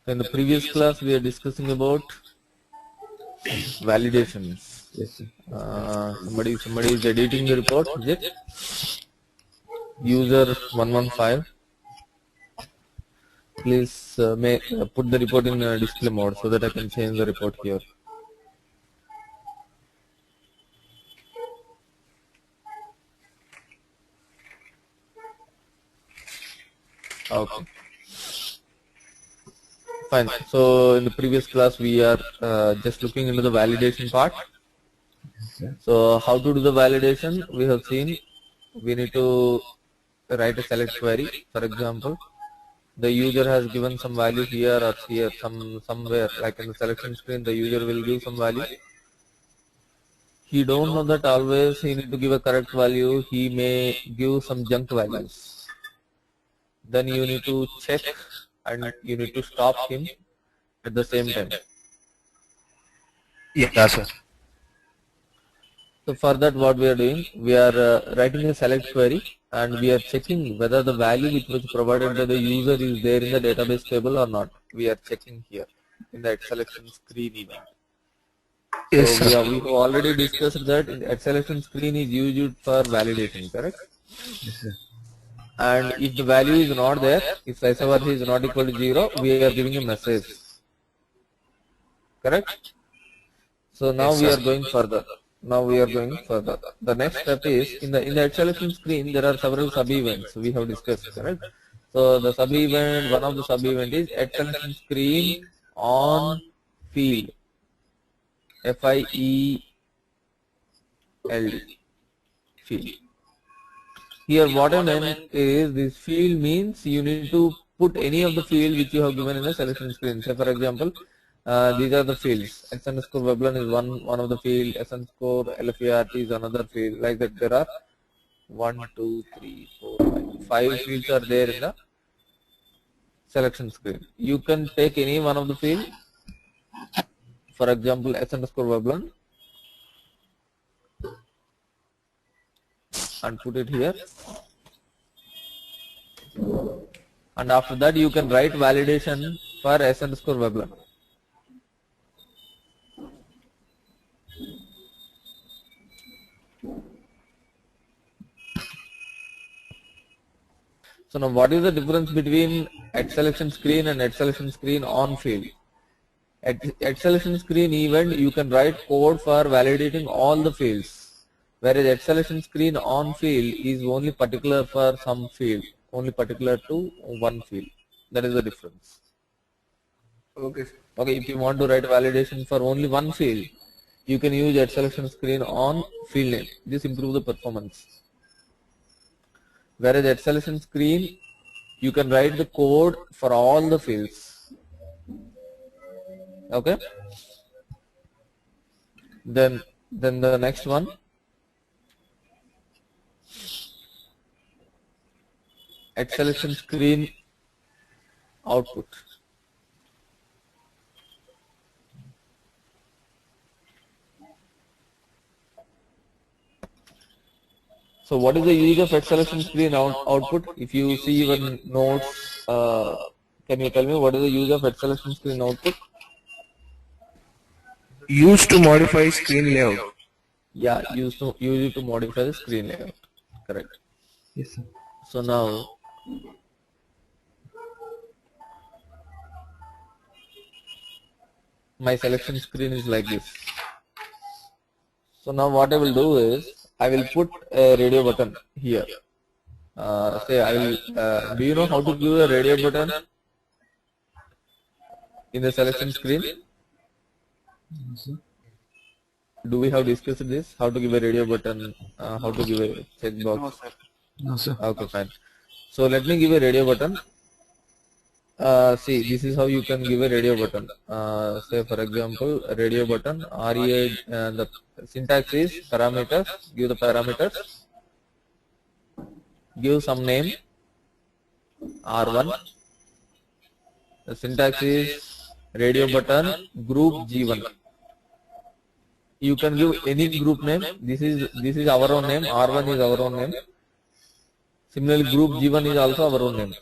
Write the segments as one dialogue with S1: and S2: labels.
S1: In the previous class, we are discussing about validations.
S2: Yes, sir.
S1: Somebody is editing the report. Is it? User 115. Please put the report in display mode so that I can change the report here. Okay. Fine. So in the previous class, we are just looking into the validation part. So how to do the validation? We have seen we need to write a select query. For example, the user has given some value here or here, somewhere, like in the selection screen, the user will give some value. He don't know that always he need to give a correct value. He may give some junk values. Then you need to check and you need to stop him at the same time.
S2: Yeah, sir.
S1: So for that, what we are doing, we are writing a select query and we are checking whether the value which was provided by the user is there in the database table or not. We are checking here in the selection screen event.
S2: Yes,
S1: So
S2: sir.
S1: we have already discussed that selection screen is used for validation, correct?
S2: Yes, sir.
S1: And if the value is not there, if size of earth is not equal to 0, we are giving a message, correct? So now
S2: Yes,
S1: we
S2: sir.
S1: are going further. The next step is in the selection screen there are several sub events we have discussed, correct? So the sub event, one of the sub event is selection screen on field, FIELD field. Here what I meant is this field means you need to put any of the field which you have given in the selection screen. Say for example, these are the fields. S underscore Weblan is one of the field. S underscore LFERT is another field. Like that, there are 1, 2, 3, 4, 5 fields are there in the selection screen. You can take any one of the field. For example, S underscore Weblan and put it here. And after that, you can write validation for S underscore Weblan. So now what is the difference between selection screen and selection screen on field? At selection screen event you can write code for validating all the fields, whereas selection screen on field is only particular for some field, only particular to one field. That is the difference.
S2: Okay.
S1: Okay, if you want to write validation for only one field, you can use selection screen on field name. This improves the performance. Whereas at selection screen, you can write the code for all the fields. Okay. Then the next one. At selection screen output. So what is the use of selection screen output? If you see your notes, can you tell me what is the use of selection screen output?
S2: Used to modify screen layout.
S1: Yeah, use it to modify the screen layout. Correct.
S2: Yes, sir.
S1: So now my selection screen is like this. So now what I will do is I will put a radio button here. Say I will. Do you know how to give a radio button in the selection screen?
S2: Yes, sir.
S1: Do we have discussed this? How to give a radio button? How to give a checkbox?
S2: No, sir. No, sir.
S1: Okay, fine. So let me give a radio button. See, this is how you can give a radio button. Say for example, a radio button. REA. The syntax is parameters. Give the parameters. Give some name. R1. The syntax is radio button group G1. You can give any group name. This is our own name. R1 is our own name. Similarly, group G1 is also our own name.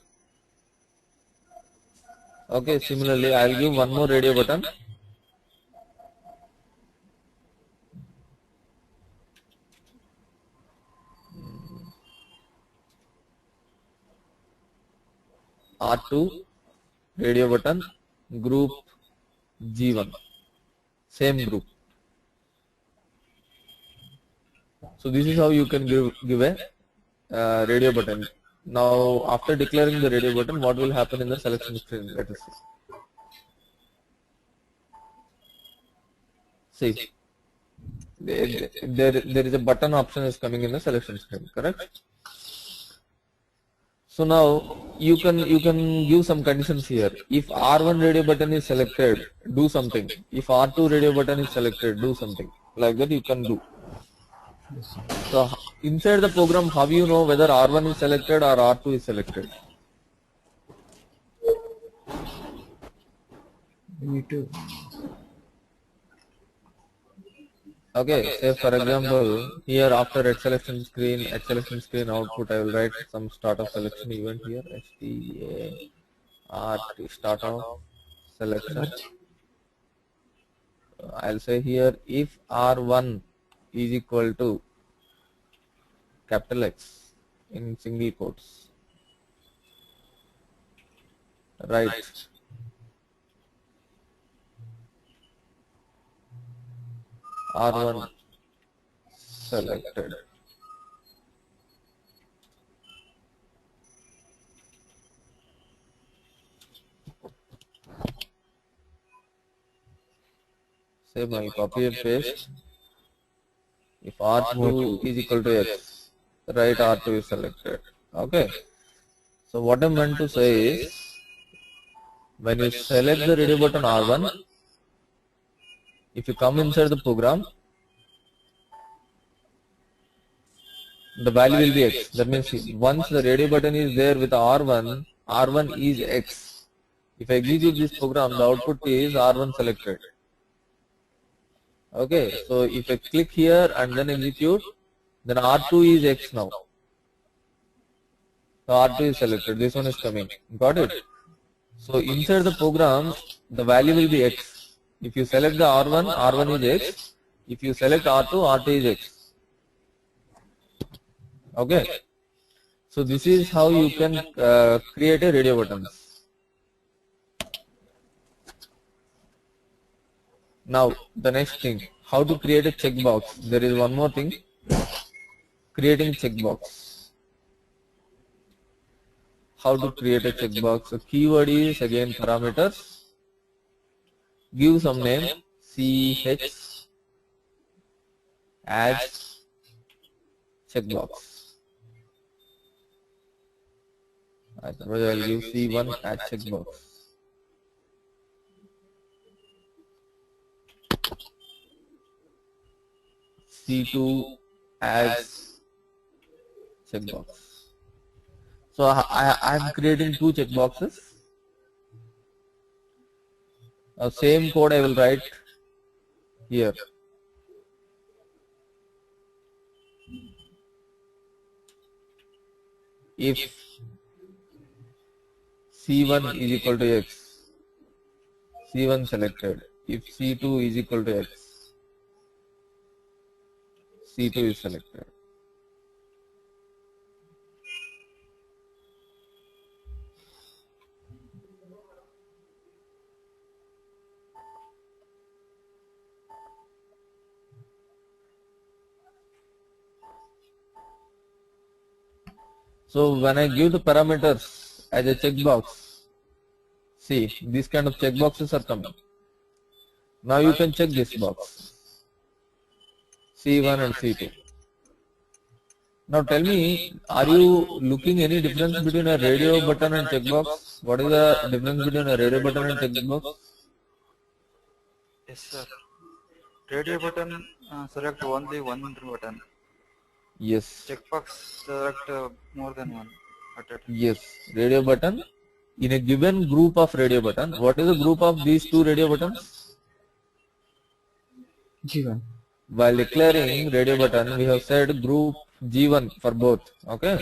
S1: Okay, similarly, I'll give one more radio button. R2 radio button, group G1, same group. So this is how you can give a radio button. Now, after declaring the radio button, what will happen in the selection screen? Let us see. See, there is a button option is coming in the selection screen, correct? So now you can give some conditions here. If R1 radio button is selected, do something. If R2 radio button is selected, do something. Like that you can do. So inside the program, how you know whether R1 is selected or R2 is selected?
S2: We need to.
S1: Okay, say for example, here after at selection screen output, I will write some start of selection event here, start of selection. I'll say here if R1 is equal to capital X in single quotes, right? R1 selected. Same, I'll copy and paste. If R2 is equal to X, right, R2 is selected. Okay. So what I meant to say is, when you select the radio button R1, if you come inside the program, the value will be X. That means once the radio button is there with R1, R1 is X. If I execute this program, the output is R1 selected. Okay, so if I click here and then execute, then R2 is X now. So R2 is selected. This one is coming. Got it? So inside the program, the value will be X. If you select the R1, R1 is X. If you select R2, R2 is X. Okay. So this is how you can create a radio buttons. Now the next thing, how to create a checkbox. There is one more thing, creating checkbox. How to create a checkbox? So keyword is again parameters. Give some name, ch add checkbox. Otherwise I will give c1 add checkbox. C2 as checkbox. So I am creating two checkboxes. Same code I will write here. If C1 is equal to X, C1 selected. If C2 is equal to X, C2 is selected. So when I give the parameters as a checkbox, see these kind of checkboxes are coming. Now you can check this box, C1 and C2. Now tell me, are you looking any difference between a radio button and checkbox? What is the difference between a radio button and checkbox?
S3: Yes, sir. Radio button select only one button.
S1: Yes.
S3: Checkbox select more than one at a time.
S1: Yes. Radio button. In a given group of radio button, what is the group of these two radio buttons?
S2: G1.
S1: While declaring radio button, we have said group G1 for both. Okay.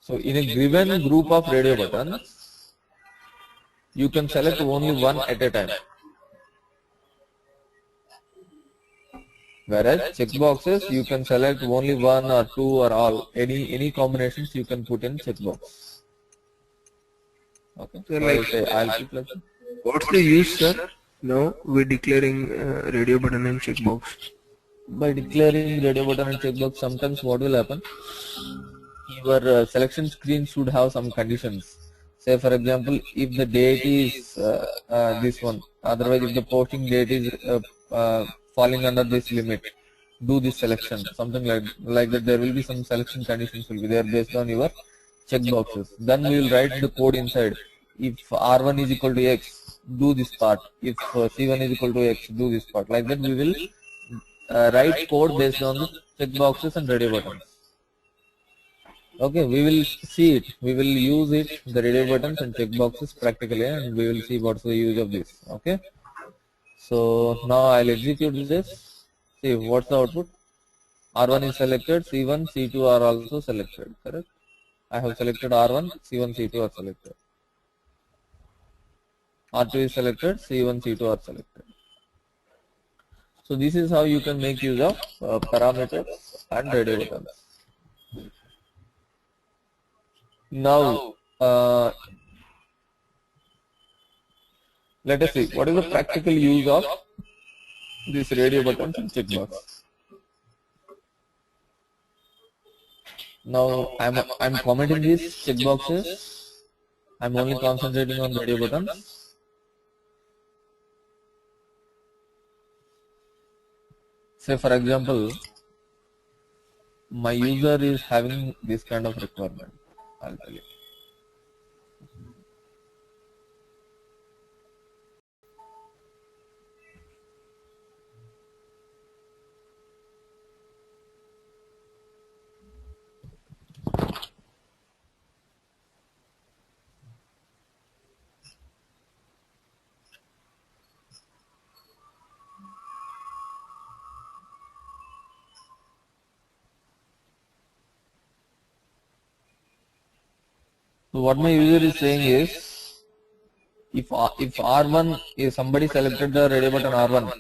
S1: So in a given group of radio buttons, you can select only one at a time. Whereas checkboxes, you can select only one or two or all. Any combinations you can put in checkbox. Okay.
S2: So
S1: So
S2: like,
S1: I'll say I'll keep like
S2: what's the use, sir? Now we're declaring radio button and checkbox.
S1: by declaring radio button and checkbox. Sometimes what will happen? Your selection screen should have some conditions. Say for example, if the date is this one, otherwise if the posting date is falling under this limit, do this selection, something like that. There will be some selection conditions will be there based on your checkboxes. Then we will write the code inside. If R1 is equal to X, do this part. If C1 is equal to X, do this part. Like that we will write code based on the checkboxes and radio buttons. Okay, we will see it. We will use it, the radio buttons and checkboxes practically, and we will see what's the use of this. Okay. So now I'll execute this. See what's the output. R1 is selected, C1, C2 are also selected. Correct. I have selected R1, C1, C2 are selected. R2 is selected, C1, C2 are selected. So this is how you can make use of parameters and radio buttons. Now, let us see what is the practical use of this radio buttons and checkbox. Now, I'm commenting these checkboxes. I'm only concentrating on radio buttons. Say for example, my user is having this kind of requirement. I'll tell you. So what my user is saying is, if R1 is somebody selected the radio button R1,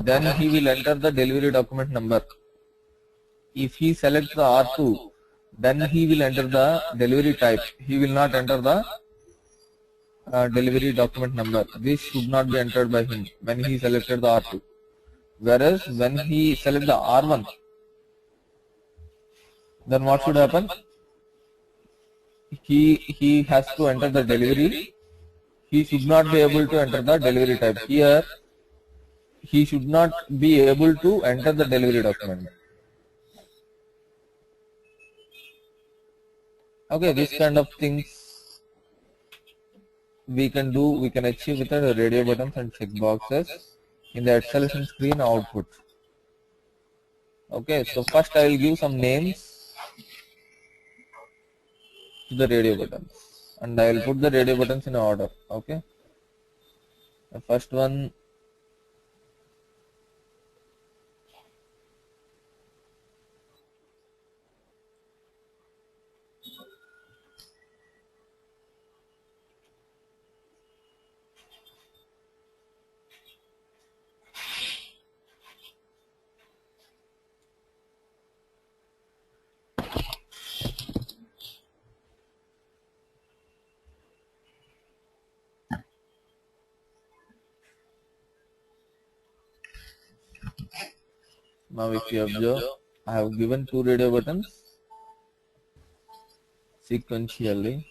S1: then he will enter the delivery document number. If he selects the R2, then he will enter the delivery type. He will not enter the delivery document number. This should not be entered by him when he selected the R2. Whereas when he selects the R1, then what should happen? He has to enter the delivery. He should not be able to enter the delivery type. Here, he should not be able to enter the delivery document. Okay, this kind of things we can do, we can achieve with the radio buttons and checkboxes in the selection screen output. Okay, so first I will give some names to the radio buttons, and I will put the radio buttons in order. Okay, the first one, now if you observe, I have given two radio buttons sequentially.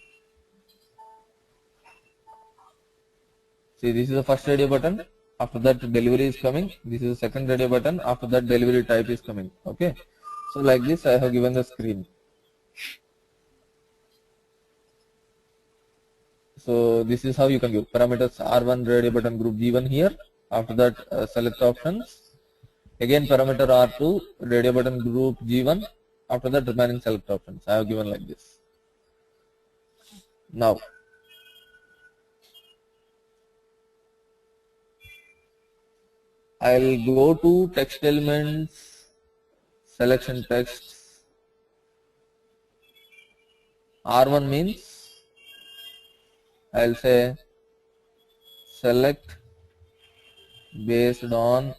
S1: See, this is the first radio button. After that, delivery is coming. This is the second radio button. After that, delivery type is coming. Okay. So like this, I have given the screen. So this is how you can give parameters R1 radio button group G1 here. After that, select options. Again, parameter R2 radio button group G1. After that, remaining select options. I have given like this. Now, I'll go to text elements, selection text. R1 means I'll say select based on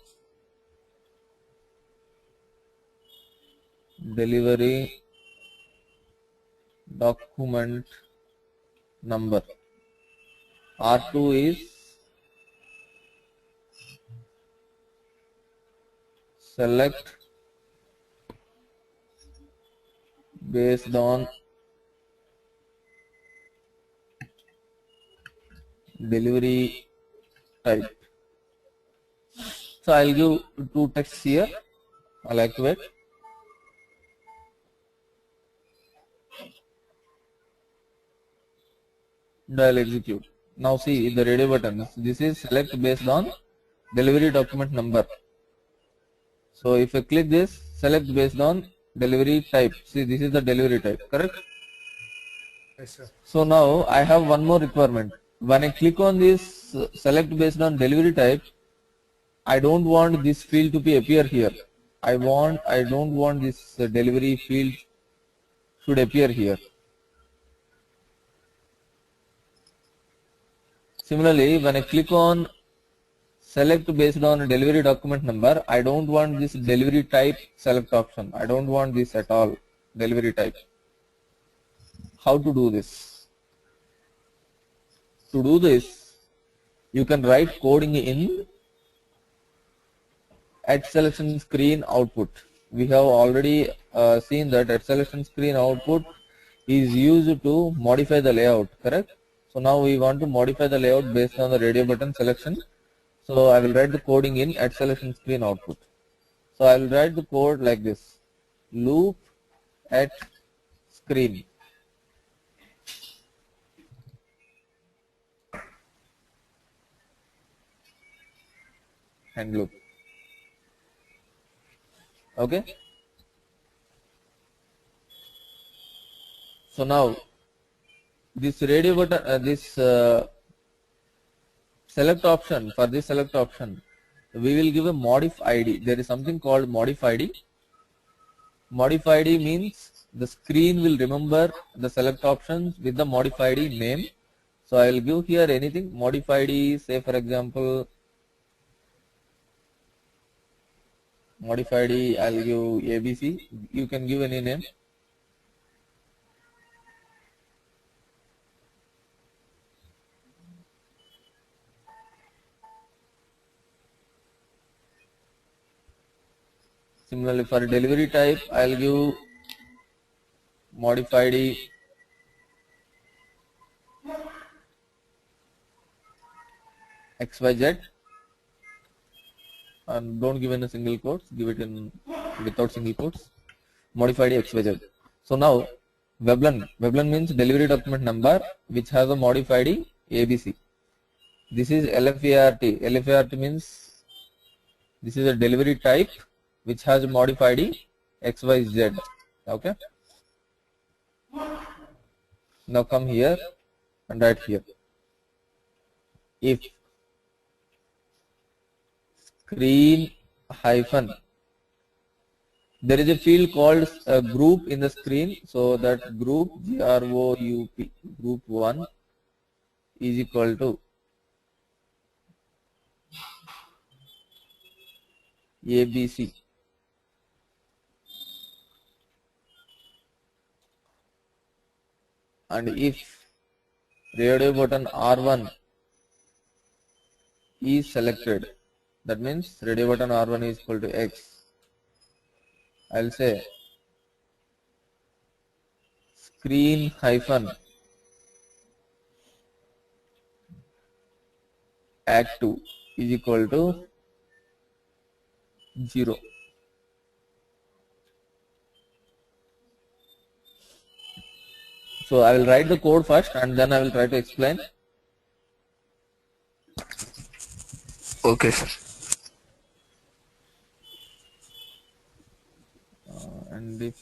S1: delivery document number. R2 is select based on delivery type. So I'll give two texts here. I'll activate. And I'll execute. Now see the radio button. This is select based on delivery document number. So if I click this, select based on delivery type. See, this is the delivery type, correct?
S2: Yes, sir.
S1: So now I have one more requirement. When I click on this select based on delivery type, I don't want this field to be appear here. I don't want this delivery field should appear here. Similarly, when I click on select based on delivery document number, I don't want this delivery type select option. I don't want this at all, delivery type. How to do this? To do this, you can write coding in at selection screen output. We have already seen that at selection screen output is used to modify the layout, correct? So now we want to modify the layout based on the radio button selection. So I will write the coding in at selection screen output. So I will write the code like this: loop at screen and loop. Okay. So now this radio button, this select option, for this select option, we will give a modif ID. There is something called modif ID. Modif ID means the screen will remember the select options with the modif ID name. So I will give here anything. Modif ID, say for example, modif ID, I will give ABC. You can give any name. Similarly, for delivery type, I will give modif ID XYZ, and don't give in a single quotes, give it in without single quotes. Modified XYZ. So now Veblen means delivery document number which has a modified ABC. This is LFART. LFART means this is a delivery type which has a modified XYZ. Okay. Now come here and write here. If screen hyphen, there is a field called group in the screen, so that group GROUP group 1 is equal to ABC. And if radio button R1 is selected, that means radio button R1 is equal to X, I'll say screen hyphen act2 is equal to 0. So I will write the code first and then I will try to explain.
S2: Okay, sir.
S1: And if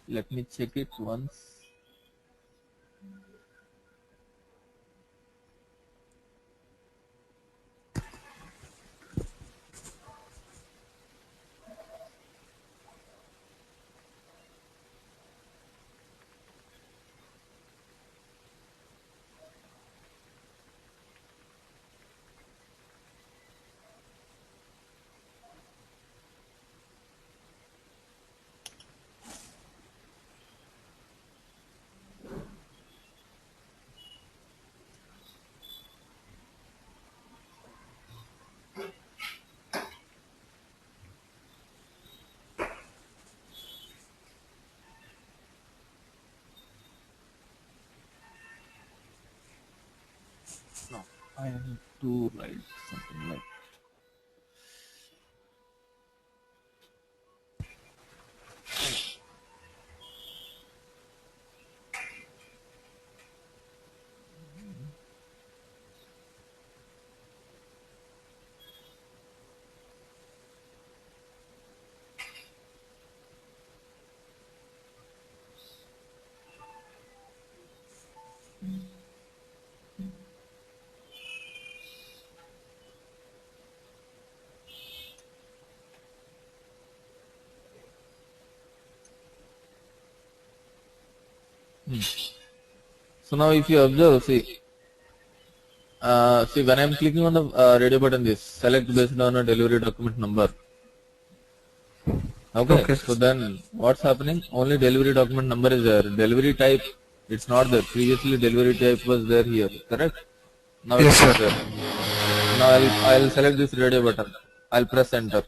S1: Let me check it once. No, I need to write something like. So now if you observe, see when I'm clicking on the radio button, this select based on a delivery document number. Okay,
S2: Okay.
S1: so then what's happening? Only delivery document number is there. Delivery type, it's not there. Previously delivery type was there here, correct? Now
S2: Yes,
S1: it's not
S2: sir.
S1: there. Now I'll select this radio button. I'll press enter.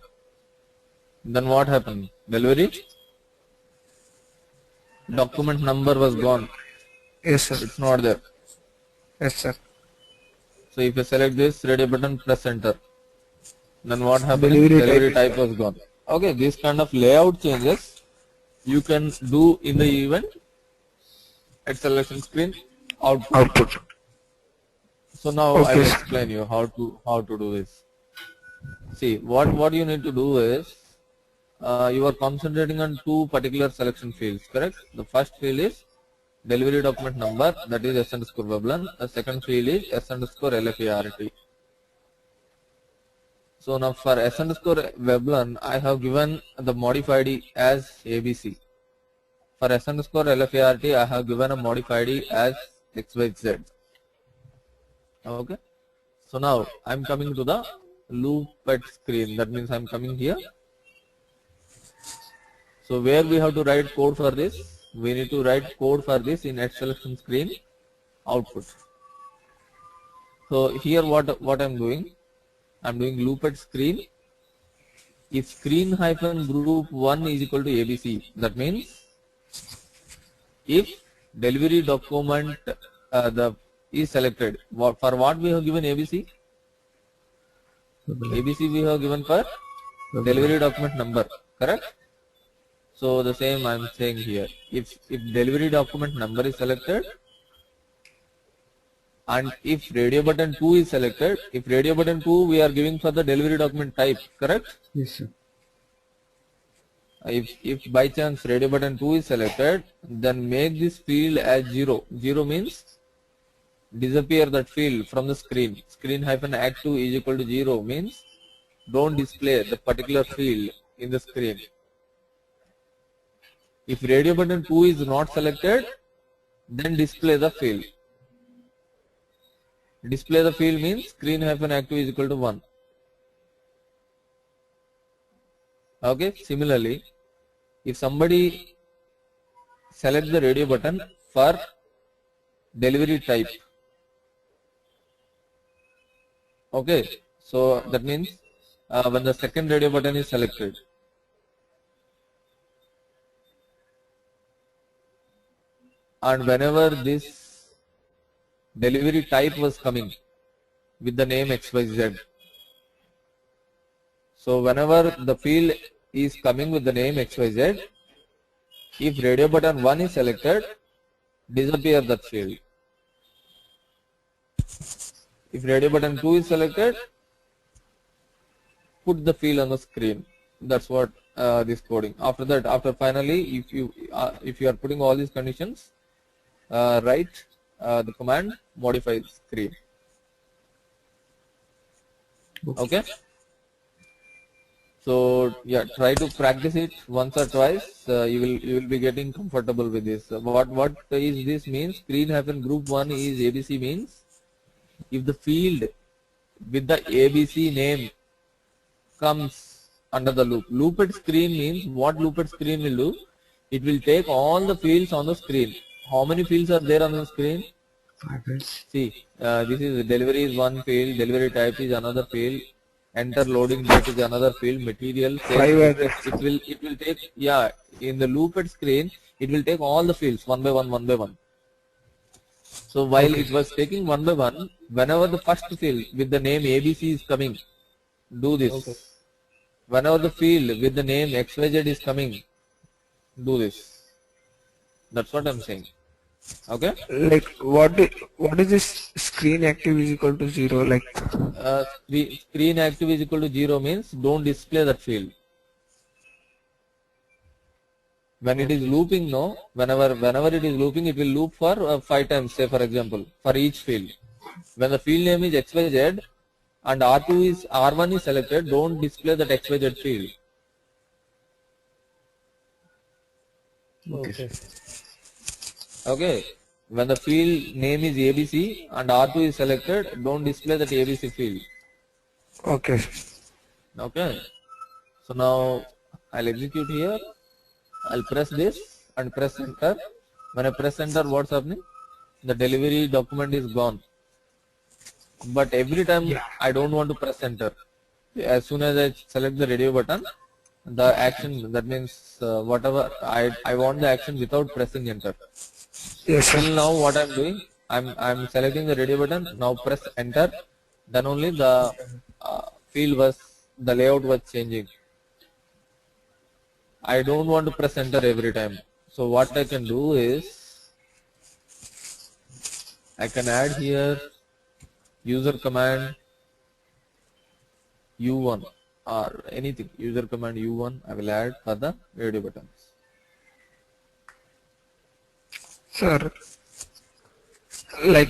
S1: Then what happened? Delivery document number was gone.
S2: Yes, sir.
S1: It's not there.
S2: Yes, sir.
S1: So if you select this radio button, press enter. Then what happened?
S2: Delivery
S1: Delivery
S2: type
S1: type was gone. Okay, this kind of layout changes you can do in the event at selection screen output.
S2: output.
S1: So now I
S2: Okay,
S1: will
S2: sir.
S1: explain you how to do this. See, what you need to do is you are concentrating on two particular selection fields, correct? The first field is delivery document number, that is S underscore Veblen. The second field is S underscore LFART. So now for S underscore Veblen, I have given the modified as ABC. For S underscore LFART, I have given a modified as XYZ. Okay. So now I'm coming to the looped screen. That means I'm coming here. So where we have to write code for this? We need to write code for this in at selection screen output. So here what I'm doing? I'm doing looped screen. If screen hyphen group 1 is equal to ABC, that means if delivery document is selected, for what we have given ABC? ABC we have given for delivery document number, correct? So the same I'm saying here. If delivery document number is selected, and if radio button 2 is selected, if radio button 2 we are giving for the delivery document type, correct?
S2: Yes, sir.
S1: If by chance radio button 2 is selected, then make this field as 0. 0 means disappear that field from the screen. Screen hyphen act2 is equal to 0 means don't display the particular field in the screen. If radio button 2 is not selected, then display the field. Display the field means screen hyphen act2 is equal to 1. Okay, similarly, if somebody select the radio button for delivery type, okay, so that means when the second radio button is selected, and whenever this delivery type was coming with the name XYZ, so whenever the field is coming with the name XYZ, if radio button 1 is selected, disappear that field. If radio button 2 is selected, put the field on the screen. That's what this coding. After that, after finally, if you are putting all these conditions, write the command modify screen. Okay. So yeah, try to practice it once or twice. You will be getting comfortable with this. What is this means? Screen hyphen group one is ABC means if the field with the ABC name comes under the loop. Looped screen means what looped screen will do? It will take all the fields on the screen. How many fields are there on the screen?
S2: 5 fields.
S1: See, this is delivery is one field, delivery type is another field, enter loading date is another field, material, sales,
S2: 5 are there.
S1: it will take, yeah, in the looped screen, it will take all the fields one by one, one by one. So while it was taking one by one, whenever the first field with the name ABC is coming, do this.
S2: Okay.
S1: Whenever the field with the name XYZ is coming, do this. That's what I'm saying. Okay.
S2: Like what is this screen active is equal to 0? Like
S1: Screen active is equal to 0 means don't display that field. When it is looping, no, whenever it is looping, it will loop for 5 times, say for example, for each field. When the field name is XYZ and R1 is selected, don't display that XYZ field.
S2: okay.
S1: Okay. When the field name is ABC and R2 is selected, don't display that ABC field.
S2: Okay.
S1: Okay. So now I'll execute here. I'll press this and press enter. When I press enter, what's happening? The delivery document is gone. But every time I don't want to press enter. As soon as I select the radio button, the action, that means whatever I want the action without pressing enter.
S2: Yes, sir.
S1: Till now what I'm doing, I'm selecting the radio button, now press enter, then only the the layout was changing. I don't want to press enter every time. So what I can do is, I can add here user command U1 or anything, user command U1 I will add for the radio buttons.
S2: Sir, like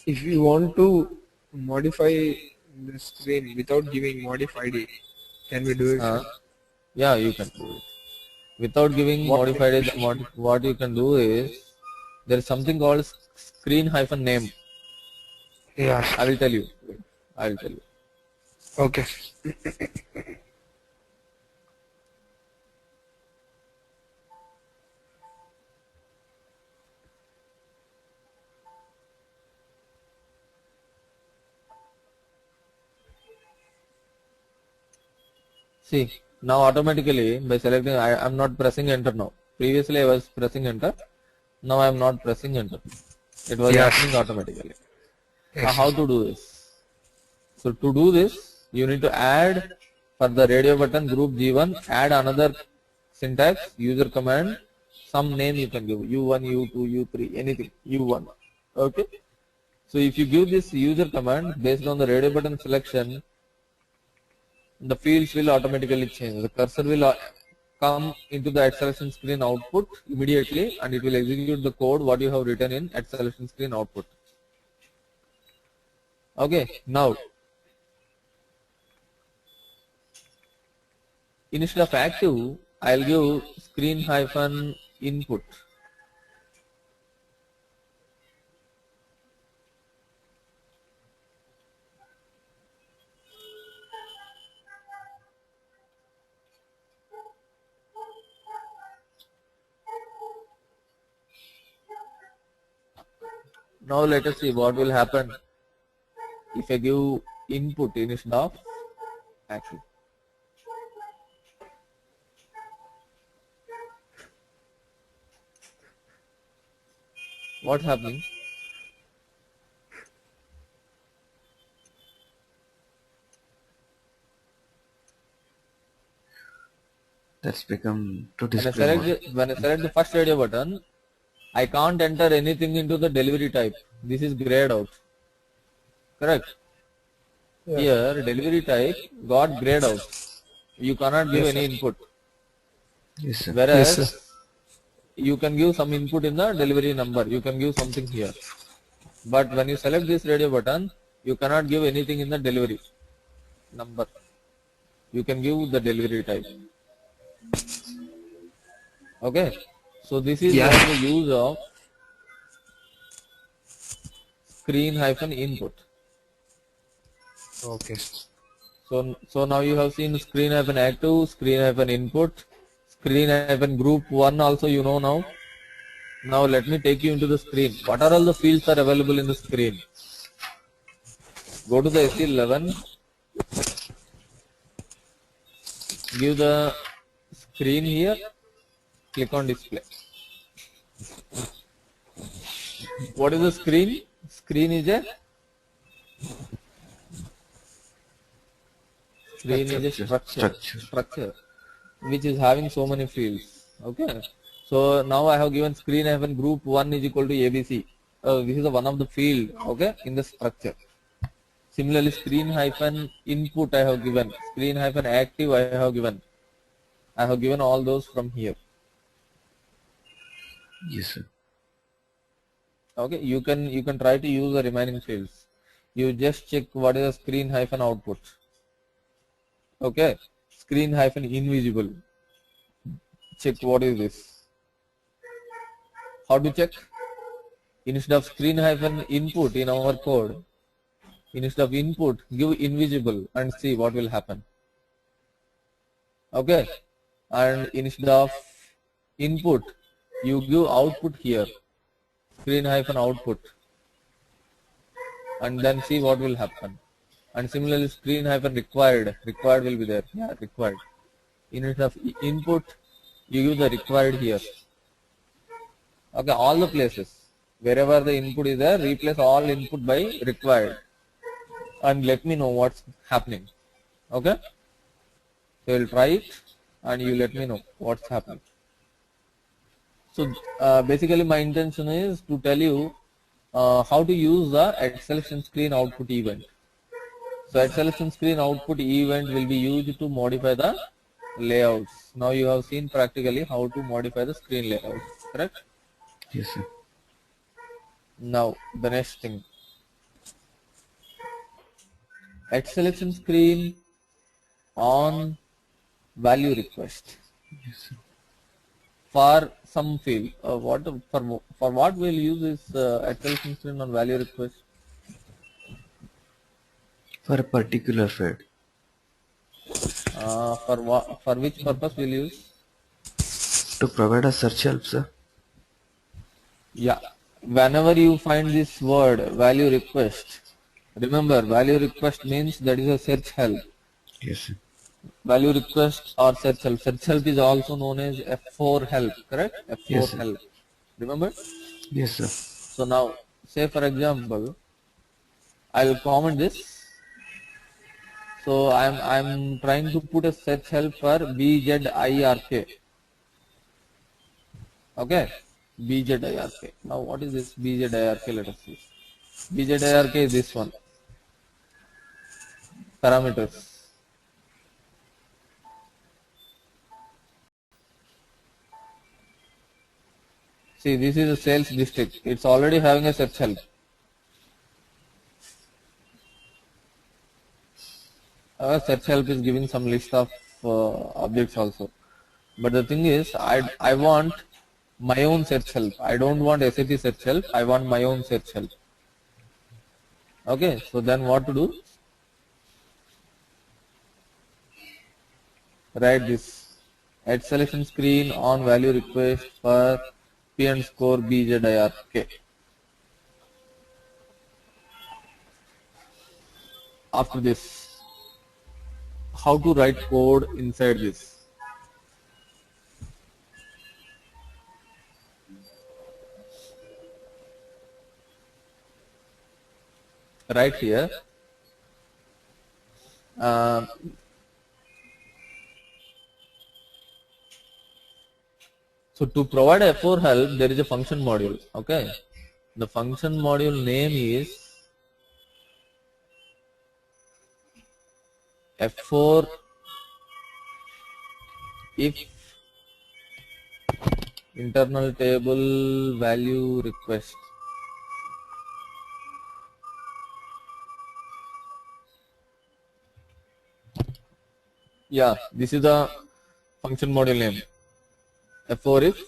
S2: if you want to modify the screen without giving modified ID, can we do it? Sir?
S1: Yeah, you can do it. Without giving modified ID, what you can do is, there is something called screen hyphen name.
S2: Yeah.
S1: I will tell you. I will tell you.
S2: Okay.
S1: See, now automatically by selecting, I am not pressing enter now. Previously I was pressing enter. Now I am not pressing enter. It was happening automatically.
S2: Yes.
S1: Now how to do this? So to do this, you need to add for the radio button group G1, add another syntax, user command, some name you can give, U1, U2, U3, anything, U1. Okay. So if you give this user command based on the radio button selection, the fields will automatically change. The cursor will come into the at selection screen output immediately, and it will execute the code what you have written in at selection screen output. Okay, now instead of active, I'll give screen hyphen input. Now let us see what will happen if I give input instead of active. What's happening?
S4: That's become to
S1: When I
S4: display mode.
S1: select the first radio button, I can't enter anything into the delivery type. This is grayed out. Correct?
S2: Yeah.
S1: Here delivery type got grayed out. you cannot give any input.
S4: Yes, sir.
S1: Whereas
S2: Yes, sir.
S1: you can give some input in the delivery number. You can give something here. But when you select this radio button, you cannot give anything in the delivery number. You can give the delivery type. Okay. So this is
S2: Yeah.
S1: where the use of screen hyphen input.
S2: Okay.
S1: So now you have seen screen hyphen active, screen hyphen input, screen hyphen group 1 also you know now. Now let me take you into the screen. What are all the fields are available in the screen? Go to the SC11, give the screen here, click on display. What is the screen? Screen is a structure which is having so many fields. Okay. So now I have given screen hyphen group 1 is equal to ABC. This is one of the field, okay, in the structure. Similarly, screen hyphen input I have given, screen hyphen active I have given. I have given all those from here.
S4: Yes, sir.
S1: Okay, you can try to use the remaining fields. You just check what is the screen hyphen output. Okay, screen hyphen invisible. Check what is this. How to check? Instead of screen hyphen input in our code, instead of input, give invisible and see what will happen. Okay, and instead of input, you give output here, screen hyphen output, and then see what will happen. And similarly, screen hyphen required will be there. Yeah, required. Instead of input, you give the required here. Okay, all the places wherever the input is there, replace all input by required, and let me know what's happening. Okay, so you'll try it and you let me know what's happening. So basically my intention is to tell you how to use the at selection screen output event. So at selection screen output event will be used to modify the layouts. Now you have seen practically how to modify the screen layouts, correct?
S4: Yes, sir.
S1: Now the next thing, at selection screen on value request.
S4: Yes, sir.
S1: For some field, for what we'll use this at selection screen on value request?
S4: For a particular field.
S1: For which purpose we'll use?
S4: To provide a search help, sir.
S1: Yeah, whenever you find this word value request, remember value request means that is a search help.
S4: Yes, sir.
S1: Value request or search help. Search help is also known as F4 help, correct? F4
S4: Yes, sir.
S1: help. Remember?
S4: Yes, sir.
S1: So now, say for example, I'll comment this. So I'm trying to put a search help for BZIRK. Okay, BZIRK. Now what is this BZIRK? Let us see. BZIRK is this one. Parameters. See, this is a sales district. It's already having a search help. Search help is giving some list of objects also. But the thing is, I want my own search help. I don't want SAP search help. I want my own search help. Okay, so then what to do? Write this at selection screen on value request for P and score BZIRK. After this, how to write code inside this? Right here. So to provide F4 help, there is a function module. Okay, the function module name is F4 if internal table value request. Yeah, this is the function module name. F4 if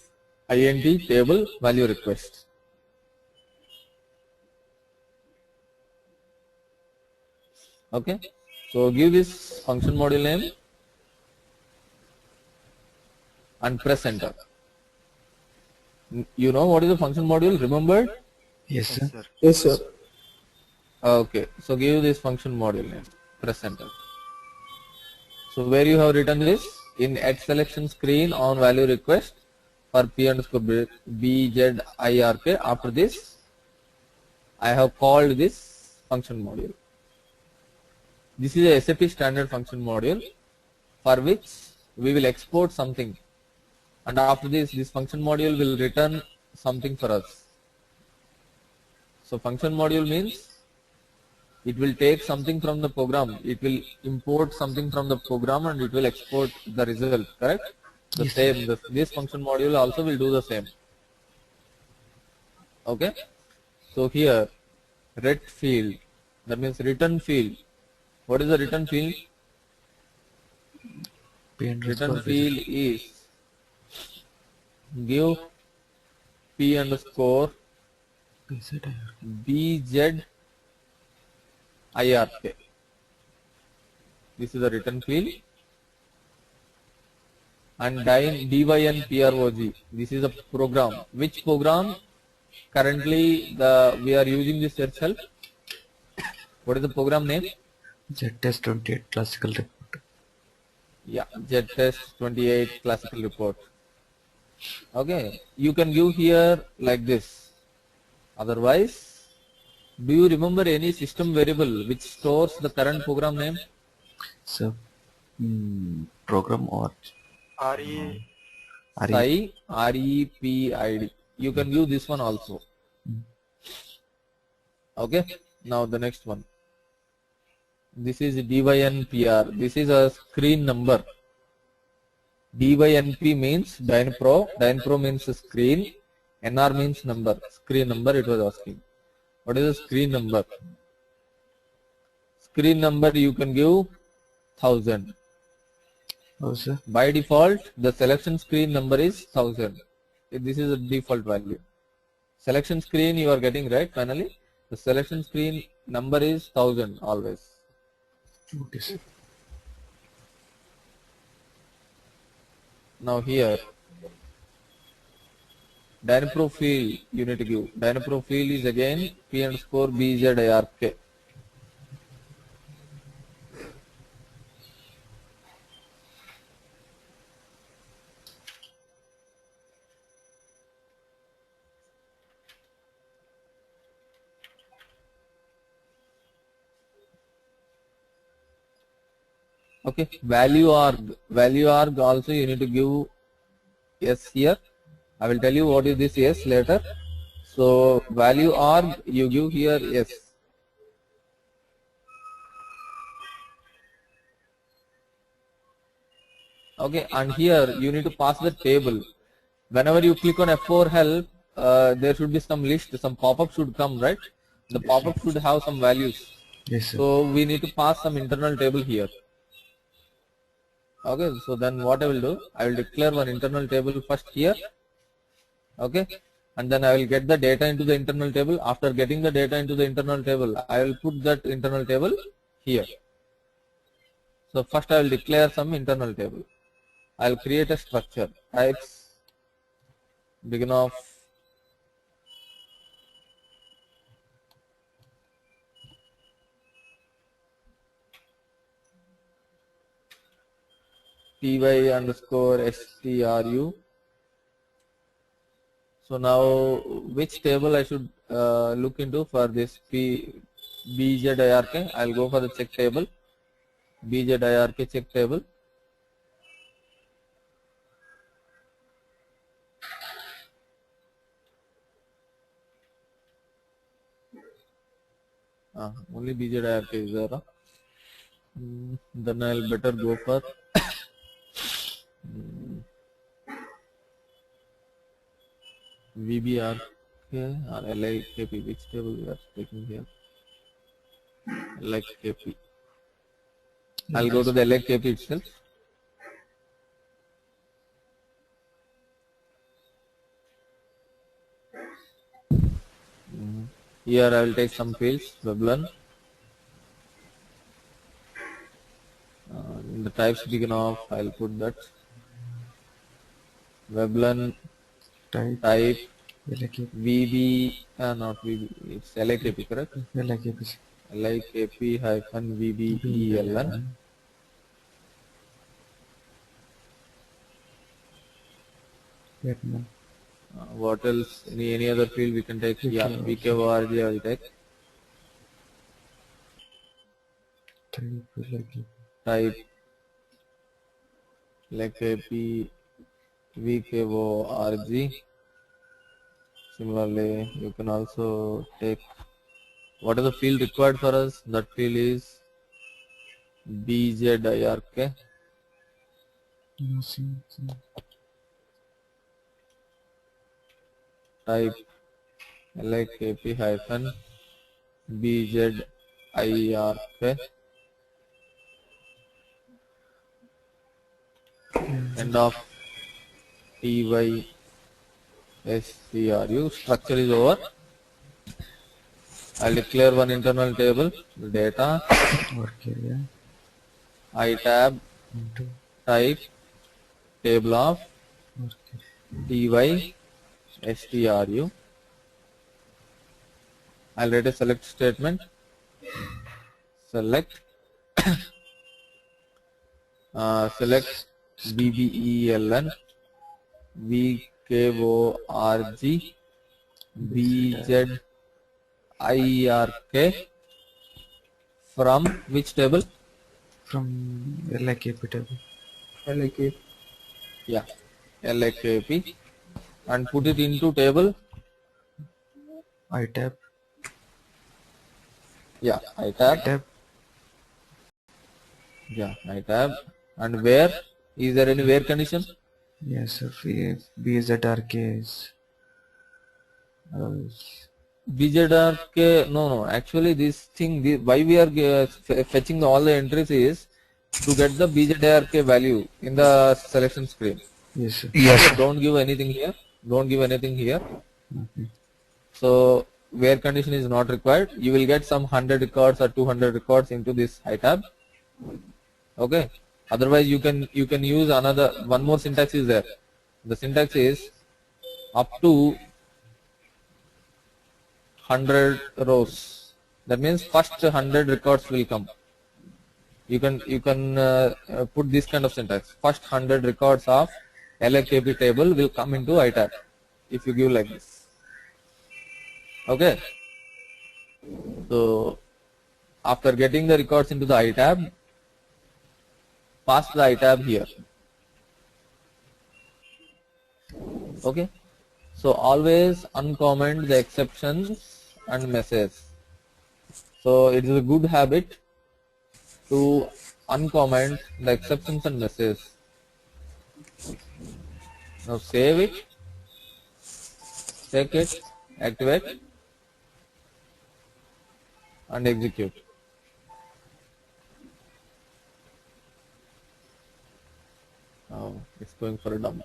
S1: int table value request. Okay, so give this function module name and press enter. You know what is the function module? Remembered?
S4: Yes,
S3: Yes,
S4: sir.
S3: sir.
S2: Yes, sir.
S1: Okay, so give this function module name. Press enter. So where you have written this in at selection screen on value request for p underscore bzirk. After this, I have called this function module. This is a SAP standard function module for which we will export something, and after this function module will return something for us. So function module means it will take something from the program, it will import something from the program and it will export the result, correct? The
S4: Yes,
S1: same, this function module also will do the same. Okay, so here ret field, that means return field. What is the return field?
S4: P
S1: Return
S4: underscore
S1: field is give p underscore
S4: visit.
S1: bzirk. This is the return field, and dynprog. This is a program. Which program? Currently, we are using this search help. What is the program name?
S4: ZTest 28 classical report.
S1: Yeah, JetTest 28 classical report. Okay, you can give here like this. Otherwise, do you remember any system variable which stores the current program name?
S4: So, program or
S3: RE.
S1: Psi REPID. You can use this one also. Okay, now the next one. This is dynpr. This is a screen number. dynp means dynpro. Dynpro means screen. nr means number. Screen number it was asking. What is the screen number? Screen number you can give 1000.
S4: oh, sir.
S1: By default, the selection screen number is 1000. This is a default value. Selection screen you are getting right finally. The selection screen number is 1000 always.
S4: Okay, sir.
S1: Now here, dynpro field you need to give. Dynpro field is again p underscore bzirk. Okay, value arg also you need to give yes here. I will tell you what is this yes later. So value arg you give here yes. Okay, and here you need to pass the table. Whenever you click on F4 help, there should be some list, some pop-up should come, right? The pop-up should have some values.
S4: Yes, sir.
S1: So we need to pass some internal table here. Okay, so then what I will do, I will declare one internal table first here. Okay, and then I will get the data into the internal table. After getting the data into the internal table, I will put that internal table here. So first I will declare some internal table. I will create a structure. Types begin of py underscore stru. So now which table I should look into for this bzirk? I will go for the check table. bzirk check table. Only bzirk is there. Then I'll better go for VBR or LIKP, which table we are taking here? LIKP. I'll go to the LIKP itself. Here I will take some fields, Veblen. In the types begin off, I'll put that. Veblen type
S4: LIKP.
S1: VB, not VB, it's LIKP, correct?
S4: LIKP.
S1: LIKP hyphen VBELN.
S4: Vietnam.
S1: What else? Any other field we can take? Yeah, VKORG I will take. Type LIKP VKORG. Similarly, you can also take what is the field required for us? That field is BZIRK. Type LIKP hyphen BZIRK. End of TYSCRU. Structure is over. I'll declare one internal table, data, iTab, type, table of TYSTRU. I'll write a select statement. Select select BBELN VKORG BZIRK from which table?
S4: From LIKP table.
S2: LIKP.
S1: Yeah, LIKP, and put it into table.
S4: iTab.
S1: Yeah, iTab. Yeah, iTab. And where? Is there any where condition?
S4: Yes, sir. BZRK is.
S1: BZRK, no. Actually, this thing, why we are fetching all the entries is to get the BZRK value in the selection screen.
S4: Yes, sir.
S2: Yes.
S1: Don't give anything here. Don't give anything here.
S4: Okay.
S1: So where condition is not required. You will get some 100 records or 200 records into this iTab. Okay. Otherwise, you can use another one more syntax is there. The syntax is up to 100 rows. That means first 100 records will come. You can put this kind of syntax. First 100 records of LIKP table will come into iTab if you give like this. Okay. So after getting the records into the iTab, pass the iTab here. Okay. So always uncomment the exceptions and messes. So it is a good habit to uncomment the exceptions and messes. Now save it, check it, activate, and execute. Oh, it's going for a dump.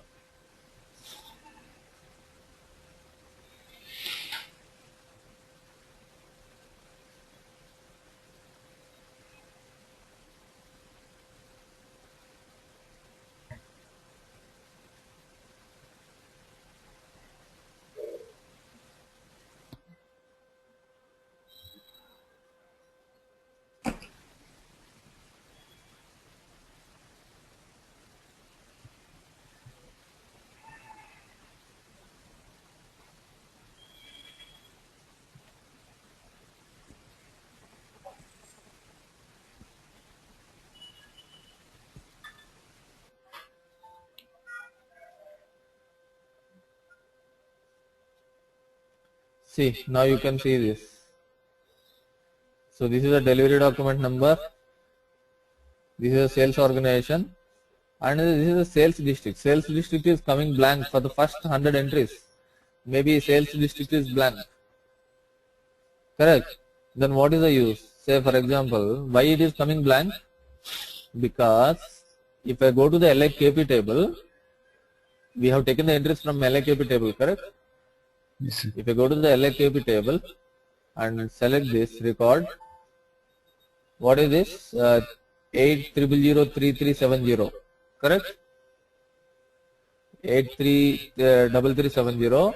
S1: See, now you can see this. So this is a delivery document number, this is a sales organization, and this is a sales district. Sales district is coming blank for the first 100 entries. maybe sales district is blank. Correct. Then what is the use? Say for example, why it is coming blank? Because if I go to the LIKP table, we have taken the entries from LIKP table, correct?
S4: Yes, sir.
S1: If I go to the LIKP table and select this record, what is this? 8003370, correct? 833370.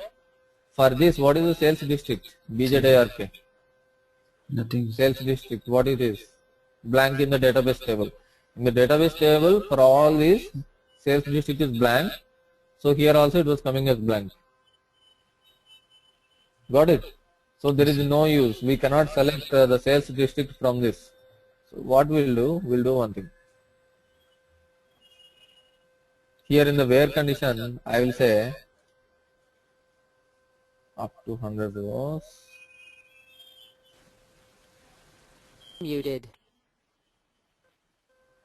S1: For this, what is the sales district? BZARK.
S4: Nothing.
S1: Sales district, what it is? Blank in the database table. In the database table, for all these, sales district is blank. So here also it was coming as blank. Got it? So there is no use. We cannot select the sales district from this. So what we'll do? We'll do one thing. Here in the where condition, I will say up to 100 rows.
S5: Muted.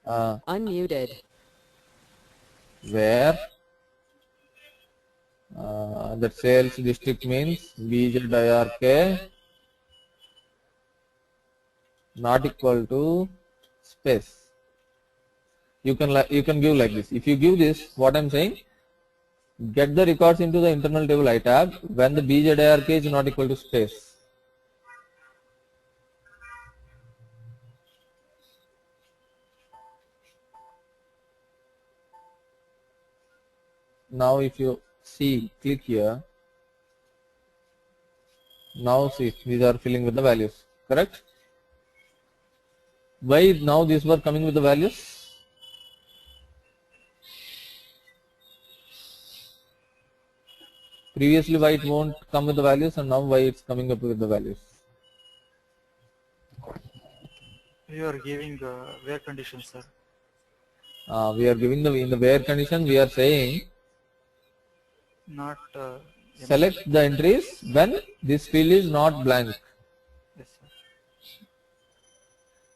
S1: Uh,
S5: Unmuted.
S1: where that sales district means BZIRK not equal to space. You can give like this. If you give this, what I'm saying, get the records into the internal table I tab when the BZIRK is not equal to space. Now if you see, click here. Now see, these are filling with the values, correct? Why now these were coming with the values? Previously why it won't come with the values and now why it's coming up with the values?
S3: You are giving where conditions, sir.
S1: We are giving in the where condition we are saying
S3: Not.
S1: select the entries when this field is not blank.
S3: Yes, sir.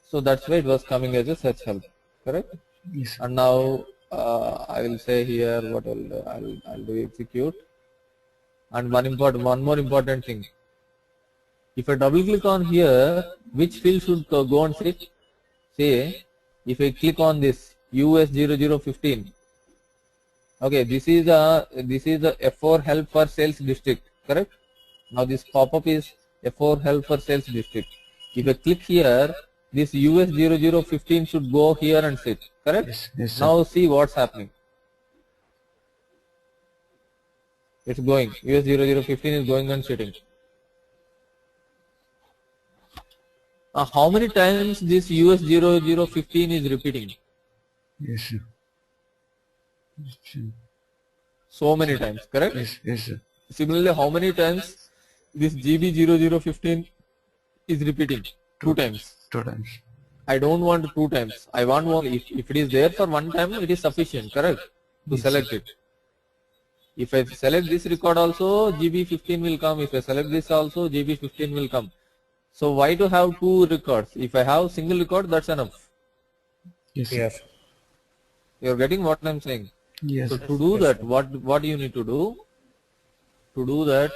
S1: So that's why it was coming as a search help, correct?
S4: Yes, sir.
S1: And now I will say here what I'll do execute. And one more important thing. If I double click on here, which field should go and sit? Say, if I click on this US0015, okay, this is the F4 help for sales district, correct? Now this pop-up is F4 help for sales district. If I click here, this US0015 should go here and sit, correct?
S4: Yes, yes, sir.
S1: Now see what's happening. It's going. US0015 is going and sitting. How many times this US0015 is repeating?
S4: Yes, sir. Yes, sir.
S1: So many times, correct?
S4: Yes, yes, sir.
S1: Similarly, how many times this GB0015 is repeating? 2 times.
S4: 2 times.
S1: I don't want 2 times. I want one. If it is there for 1 time, it is sufficient, correct? To select it. If I select this record also, GB15 will come. If I select this also, GB15 will come. So why to have 2 records? If I have single record, that's enough.
S4: Yes, sir.
S2: Yes.
S1: You are getting what I am saying?
S4: Yes,
S1: So
S4: sir.
S1: to do that, what do you need to do? To do that,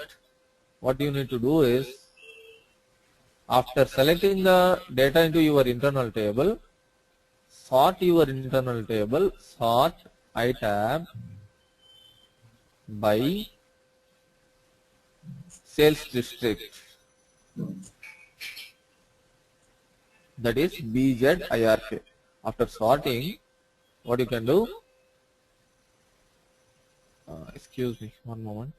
S1: what you need to do is, after selecting the data into your internal table, sort your internal table, sort I tab by sales district, that is BZIRK. After sorting, what you can do, excuse me, one moment.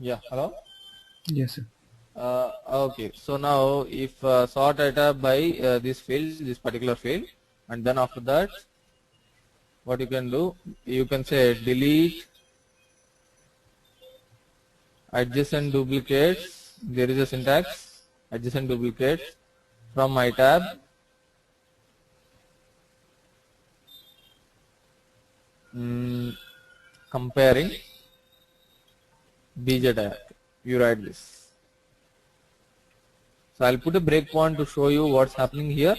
S1: Yeah, hello.
S4: Yes, sir.
S1: Okay, so now if sort data by this field, this particular field, and then after that, what you can do, you can say delete adjacent duplicates. There is a syntax adjacent duplicates from my tab. Comparing BZIR. You write this. So I'll put a breakpoint to show you what's happening here.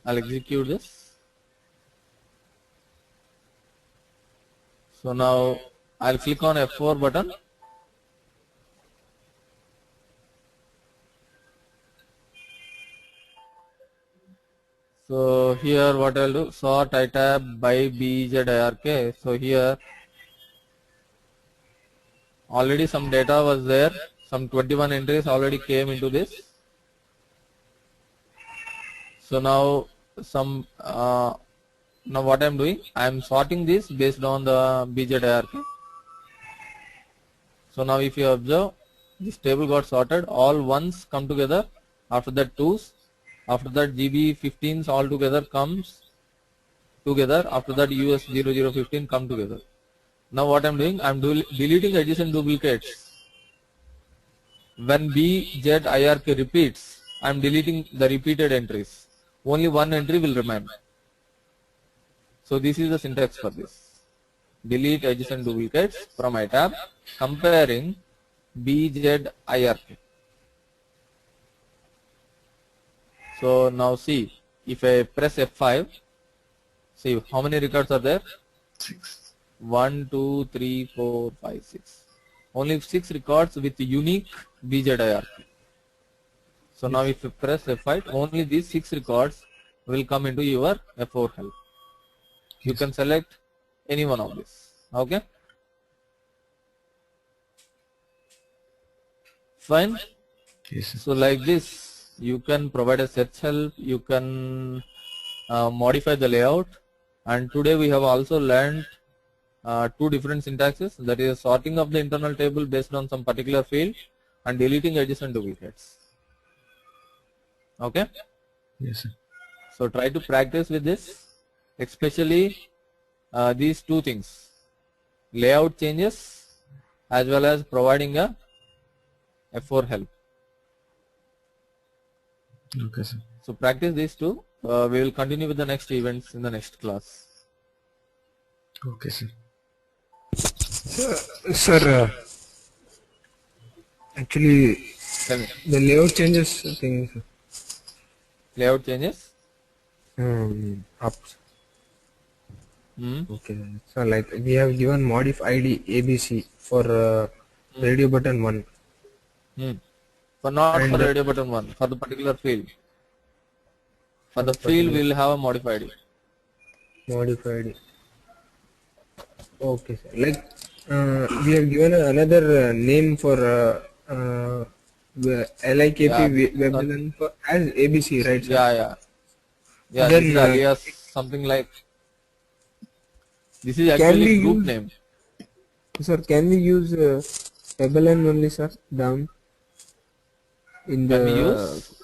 S1: I'll execute this. So now I'll click on F4 button. So here what I'll do, sort itab by BZIRK. So here already some data was there, some 21 entries already came into this. So now now what I'm doing, I'm sorting this based on the BZIRK. So now if you observe, this table got sorted, all ones come together, after that twos, after that GB15s all together comes together, after that US0015 come together. Now what I'm doing, I'm deleting adjacent duplicates. When BZIRK repeats, I'm deleting the repeated entries. Only one entry will remain. So this is the syntax for this. Delete adjacent duplicates from my tab, comparing BZIRK. So now see, if I press F5, see how many records are there?
S4: 6.
S1: 1, 2, 3, 4, 5, 6. Only 6 records with unique BZIRK. So now if you press F5, only these 6 records will come into your F4 help. You can select any one of these. Okay. Fine.
S4: Yes, sir.
S1: So like this, you can provide a search help. You can modify the layout. And today we have also learned two different syntaxes. That is sorting of the internal table based on some particular field and deleting adjacent duplicates. Okay.
S4: Yes, sir.
S1: So try to practice with this, especially these two things, layout changes as well as providing a F4 help.
S4: Okay, sir.
S1: So practice these two. We will continue with the next events in the next class.
S4: Okay, sir.
S2: Sir, actually,
S1: Tell me.
S2: the layout changes thing.
S1: Layout changes.
S2: Up.
S1: Hmm.
S2: Okay. So like we have given modif ID ABC for radio button 1.
S1: For not
S2: And
S1: for radio button 1, for the particular field. For the field we will have a modified.
S2: Modified. Okay, sir. Like we have given another name for LIKP
S1: Yeah,
S2: web for as ABC, right, sir?
S1: yeah. Yeah,
S2: Then
S1: this is alias something like, this is
S2: can
S1: actually
S2: we
S1: group
S2: use,
S1: name.
S2: sir? Can we use WebLN only, sir? Down in
S1: Can we
S2: the
S1: use?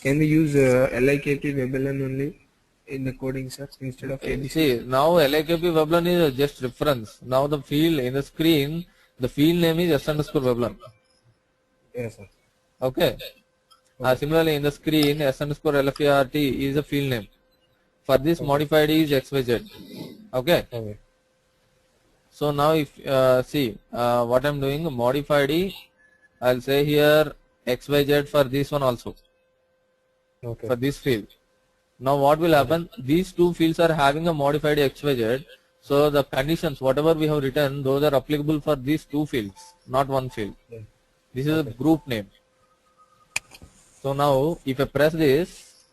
S2: can we use LIKP WebLN only in the coding, sir, instead of ABC?
S1: See, now LIKP Weblan is just reference. Now the field in the screen, the field name is S_Weblan.
S2: Yes, sir.
S1: Okay. Similarly, in the screen, S_LFART is a field name. For this, modified is XYZ. Okay.
S2: Okay.
S1: So now, if see what I'm doing, modified, I'll say here XYZ for this one also.
S2: Okay.
S1: For this field. Now, what will happen? These two fields are having a modified XYZ. So the conditions, whatever we have written, those are applicable for these two fields, not one field.
S2: Yeah.
S1: This is a group name. So now, if I press this,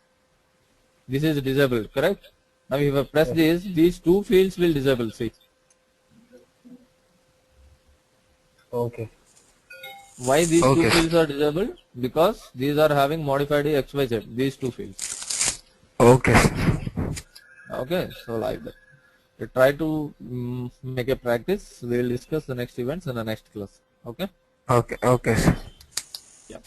S1: this is disabled, correct? Now, if I press this, these two fields will disable. See.
S2: Okay.
S1: Why these two
S2: Okay, sir.
S1: fields are disabled? Because these are having modified XYZ, these two fields.
S2: Okay, sir.
S1: Okay, so like that. We try to make a practice. We will discuss the next events in the next class. Okay?
S2: Okay, okay, sir.
S1: Yeah.